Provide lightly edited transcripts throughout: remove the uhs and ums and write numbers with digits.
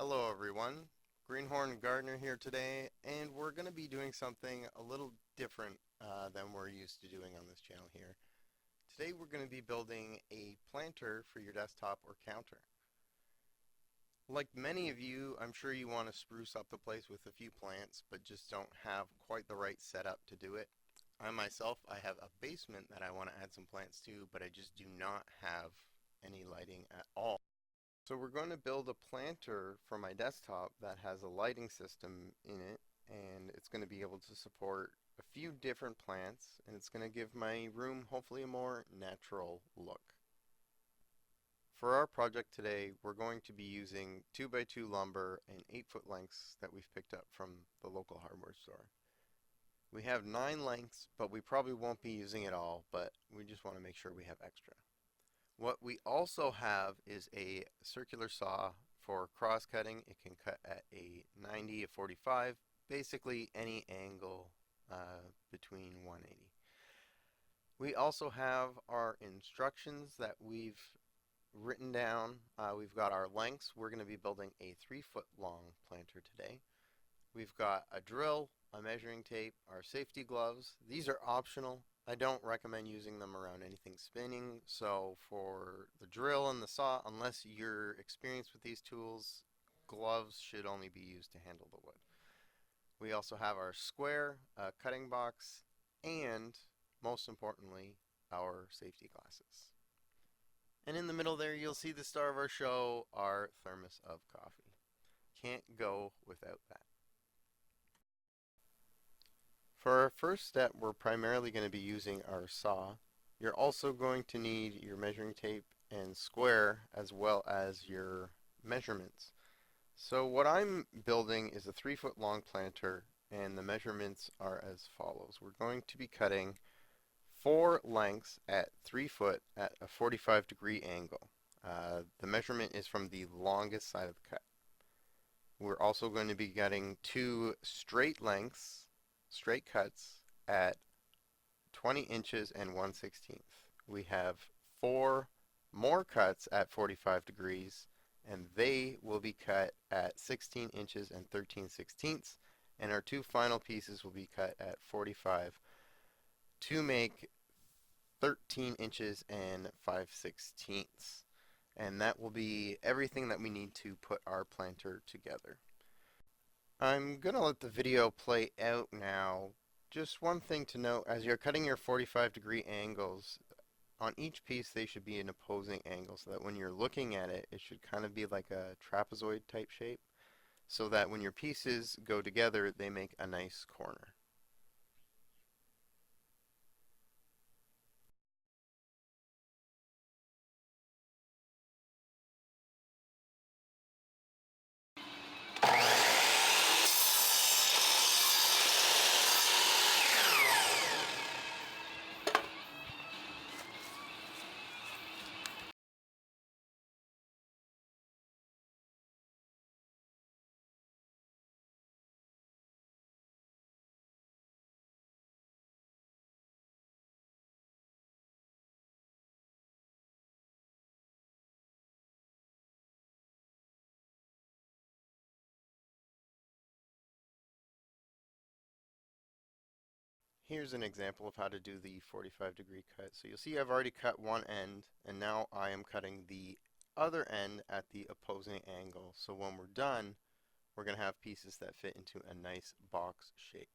Hello everyone, Greenhorn Gardener here today, and we're going to be doing something a little different than we're used to doing on this channel here. Today we're going to be building a planter for your desktop or counter. Like many of you, I'm sure you want to spruce up the place with a few plants, but just don't have quite the right setup to do it. I myself, I have a basement that I want to add some plants to, but I just do not have any lighting at all. So we're going to build a planter for my desktop that has a lighting system in it, and it's going to be able to support a few different plants, and it's going to give my room hopefully a more natural look. For our project today, we're going to be using 2x2 lumber and 8-foot lengths that we've picked up from the local hardware store. We have 9 lengths, but we probably won't be using it all, but we just want to make sure we have extra. What we also have is a circular saw for cross cutting. It can cut at a 90, a 45, basically any angle between 180. We also have our instructions that we've written down. We've got our lengths. We're going to be building a 3-foot long planter today. We've got a drill, a measuring tape, our safety gloves. These are optional. I don't recommend using them around anything spinning, so for the drill and the saw, unless you're experienced with these tools, gloves should only be used to handle the wood. We also have our square, cutting box, and most importantly, our safety glasses. And in the middle there, you'll see the star of our show, our thermos of coffee. Can't go without that. For our first step, we're primarily going to be using our saw. You're also going to need your measuring tape and square as well as your measurements. So what I'm building is a 3-foot long planter, and the measurements are as follows. We're going to be cutting 4 lengths at 3 foot at a 45-degree angle. The measurement is from the longest side of the cut. We're also going to be cutting 2 straight lengths, straight cuts at 20 inches and 1/16. We have 4 more cuts at 45 degrees, and they will be cut at 16 inches and 13/16, and our 2 final pieces will be cut at 45 to make 13 inches and 5/16. And that will be everything that we need to put our planter together. I'm going to let the video play out now. Just one thing to note, as you're cutting your 45-degree angles, on each piece they should be an opposing angle so that when you're looking at it, it should kind of be like a trapezoid type shape so that when your pieces go together, they make a nice corner. Here's an example of how to do the 45-degree cut. So you'll see I've already cut one end, and now I am cutting the other end at the opposing angle. So when we're done, we're going to have pieces that fit into a nice box shape.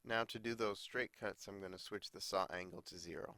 Now to do those straight cuts, I'm going to switch the saw angle to 0.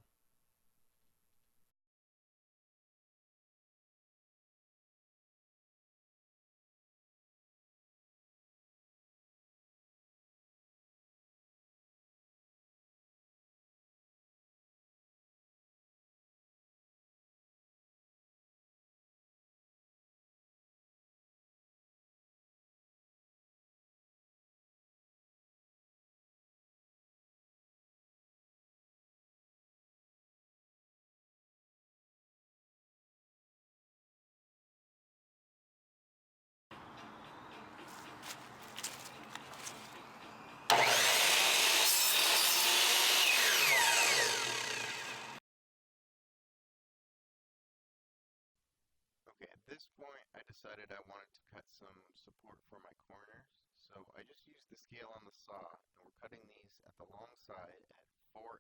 Okay, at this point I decided I wanted to cut some support for my corners, so I just used the scale on the saw, and we're cutting these at the long side at 4.5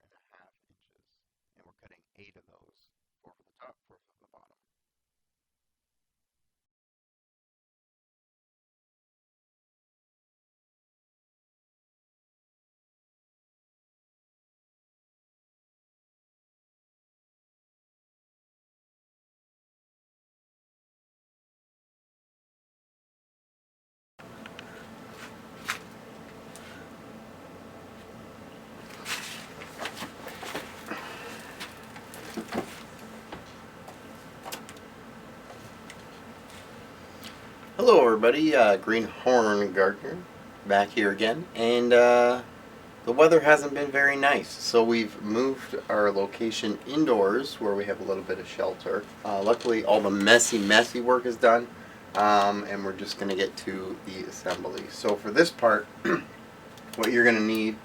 inches, and we're cutting 8 of those, 4 for the top, 4 for the bottom. Hello everybody, Greenhorn Gardener back here again, and the weather hasn't been very nice, so we've moved our location indoors where we have a little bit of shelter. Luckily all the messy work is done, and we're just going to get to the assembly. So for this part, what you're going to need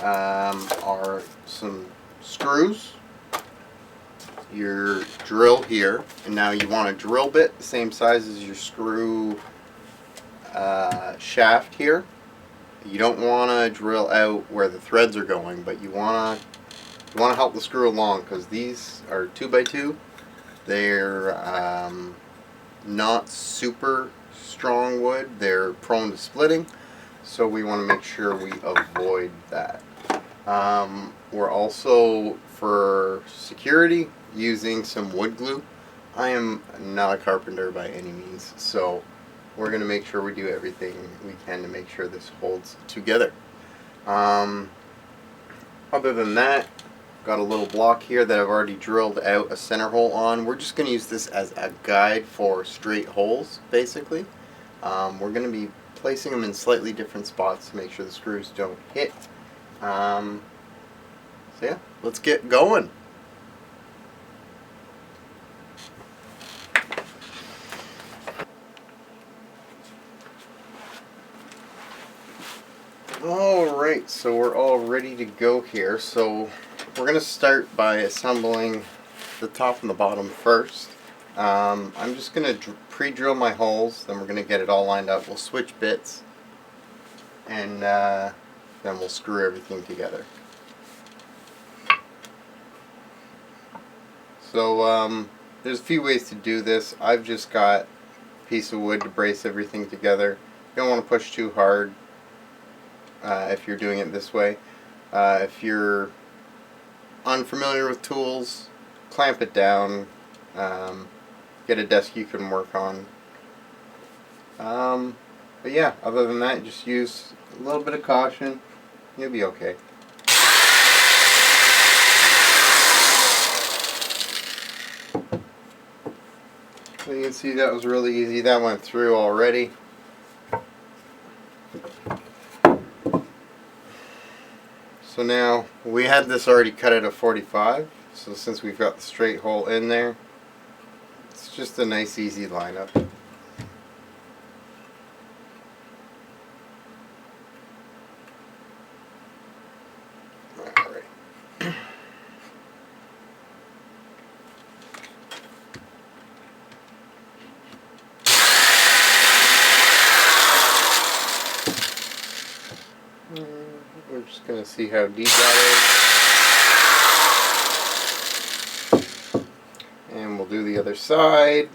are some screws, your drill here, and now you want a drill bit the same size as your screw shaft here. You don't want to drill out where the threads are going, but you want to help the screw along, because these are 2x2. They're not super strong wood. They're prone to splitting, so we want to make sure we avoid that. We're also, for security, using some wood glue. I am not a carpenter by any means, so we're going to make sure we do everything we can to make sure this holds together. Other than that, got a little block here that I've already drilled out a center hole on. We're just going to use this as a guide for straight holes, basically. We're going to be placing them in slightly different spots to make sure the screws don't hit. So yeah, let's get going. Alright, so we're all ready to go here. So we're going to start by assembling the top and the bottom first. I'm just going to pre-drill my holes, then we're going to get it all lined up. We'll switch bits, and then we'll screw everything together. So there's a few ways to do this. I've just got a piece of wood to brace everything together. You don't want to push too hard if you're doing it this way. If you're unfamiliar with tools, clamp it down. Get a desk you can work on. But yeah, other than that, just use a little bit of caution. You'll be okay. So you can see that was really easy. That went through already. So now, we had this already cut at a 45, so since we've got the straight hole in there, it's just a nice easy lineup. Alright. We're just going to see how deep that is. And we'll do the other side.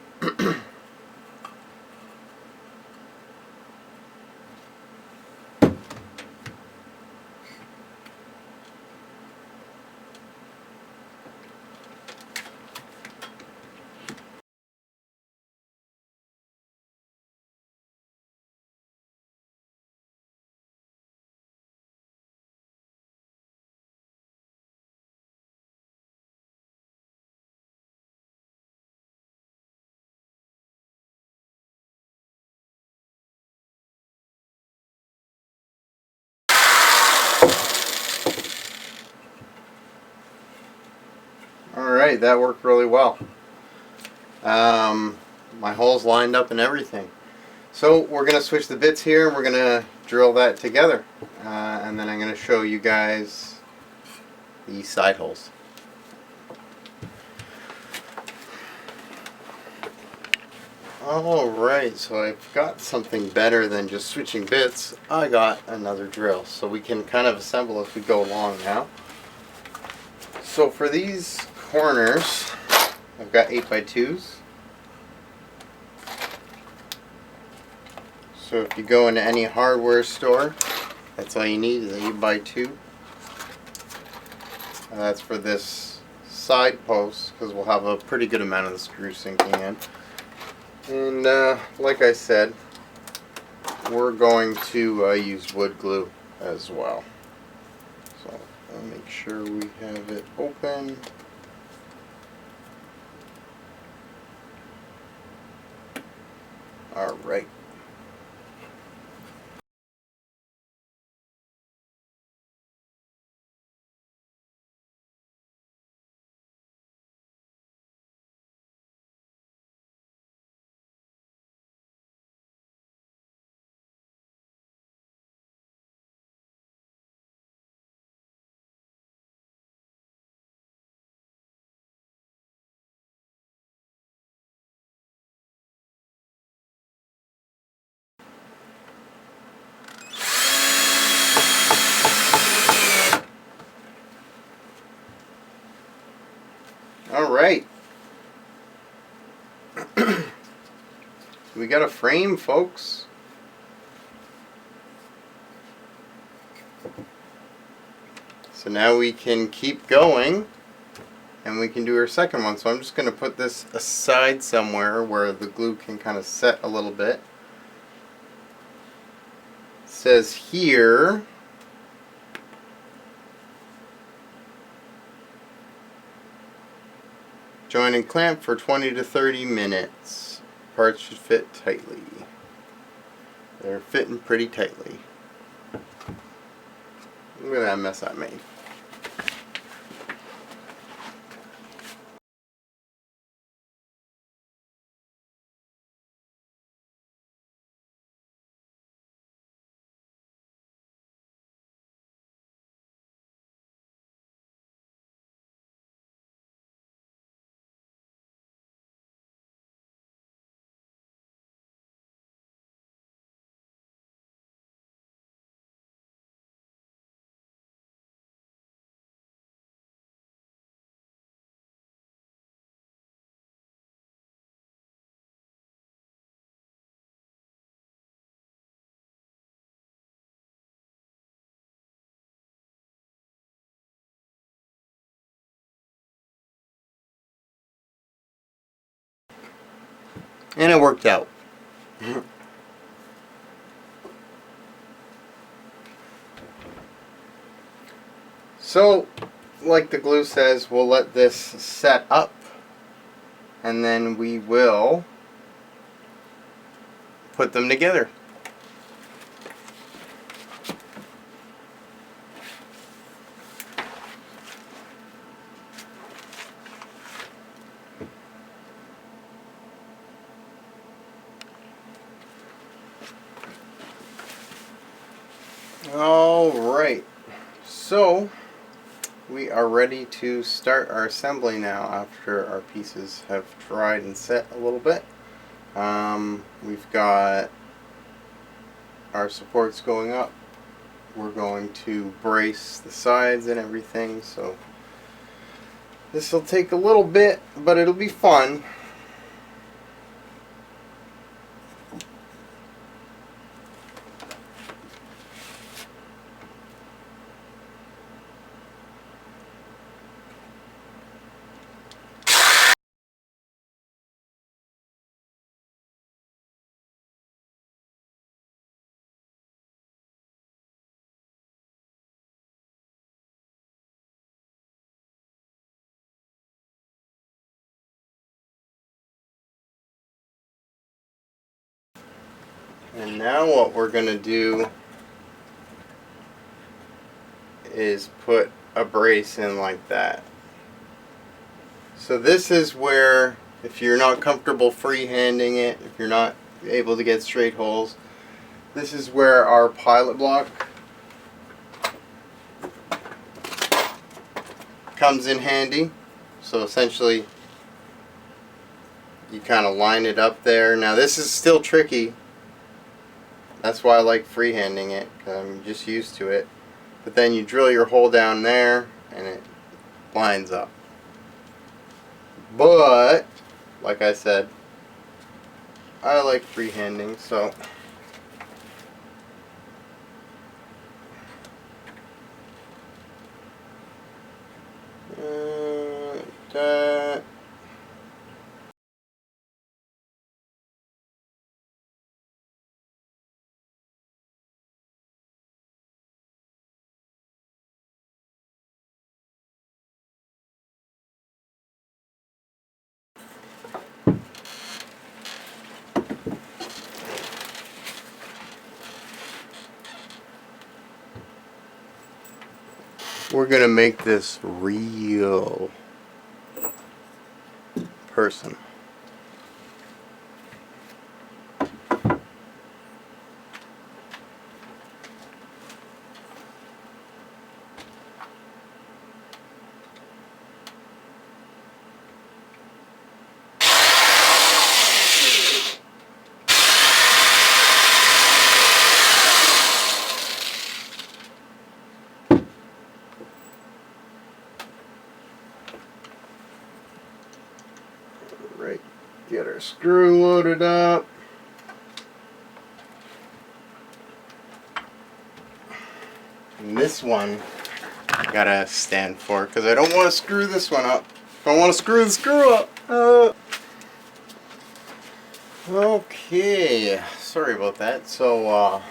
Alright, that worked really well. My holes lined up and everything. So we're going to switch the bits here and we're going to drill that together. And then I'm going to show you guys the side holes. Alright, so I've got something better than just switching bits. I got another drill, so we can kind of assemble as we go along now. So for these corners, I've got 8x2s. So if you go into any hardware store, that's all you need is an 8x2. That's for this side post, because we'll have a pretty good amount of the screw sinking in. And like I said, we're going to use wood glue as well. So I'll make sure we have it open. All right. All right. We got a frame, folks. So now we can keep going and we can do our second one. So I'm just going to put this aside somewhere where the glue can kind of set a little bit. It says here, join and clamp for 20 to 30 minutes. Parts should fit tightly. They're fitting pretty tightly. Look at that mess I made. And it worked out. So, like the glue says, we'll let this set up and then we will put them together. Alright, so we are ready to start our assembly now after our pieces have dried and set a little bit. We've got our supports going up. We're going to brace the sides and everything, so this will take a little bit, but it'll be fun. And now what we're going to do is put a brace in like that. So this is where, if you're not comfortable freehanding it, if you're not able to get straight holes, this is where our pilot block comes in handy. So essentially you kind of line it up there. Now this is still tricky. That's why I like freehanding it, because I'm just used to it. But then you drill your hole down there and it lines up. But like I said, I like freehanding, so that. We're gonna make this real person. Right, get our screw loaded up. And this one I gotta stand for, because I don't want to screw this one up. I don't want to screw the screw up. Okay, sorry about that. So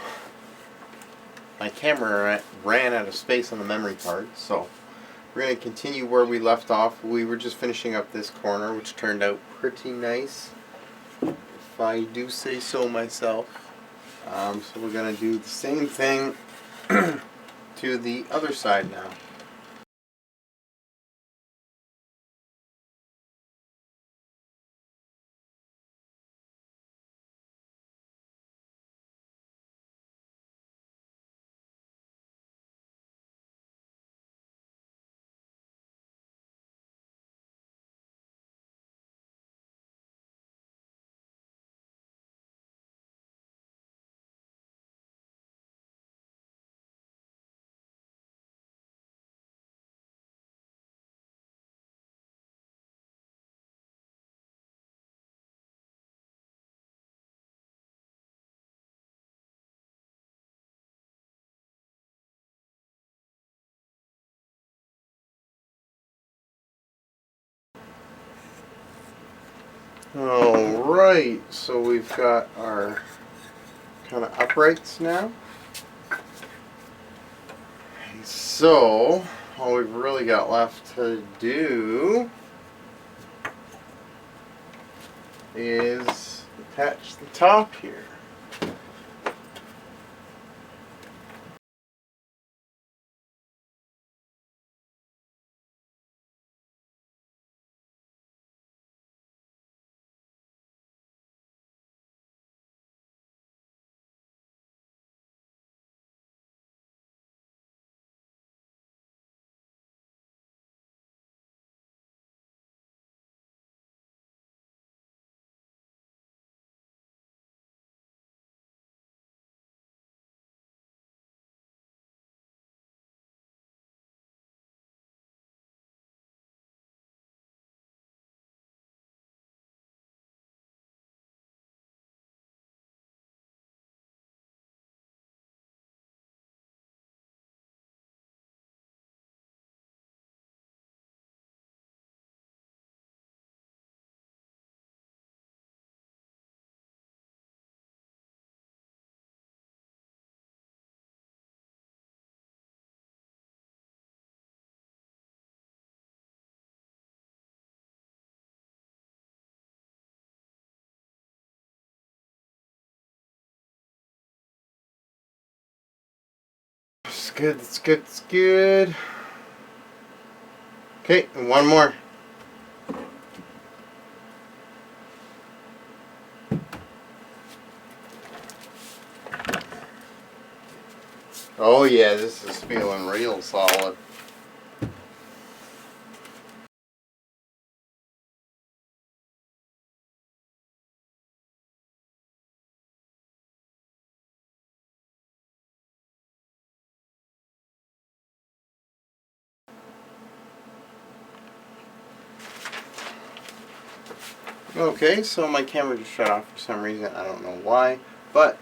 my camera ran out of space on the memory card, so we're going to continue where we left off. We were just finishing up this corner, which turned out pretty nice, if I do say so myself. So we're going to do the same thing to the other side now. Alright, so we've got our kind of uprights now. And so, all we've really got left to do is attach the top here. It's good, it's good, it's good. Okay, and one more. Oh yeah, this is feeling real solid. Okay, so my camera just shut off for some reason. I don't know why, but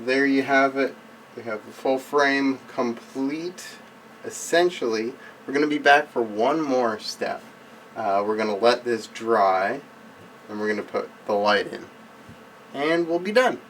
there you have it. We have the full frame complete. Essentially, we're going to be back for one more step. We're going to let this dry, and we're going to put the light in, and we'll be done.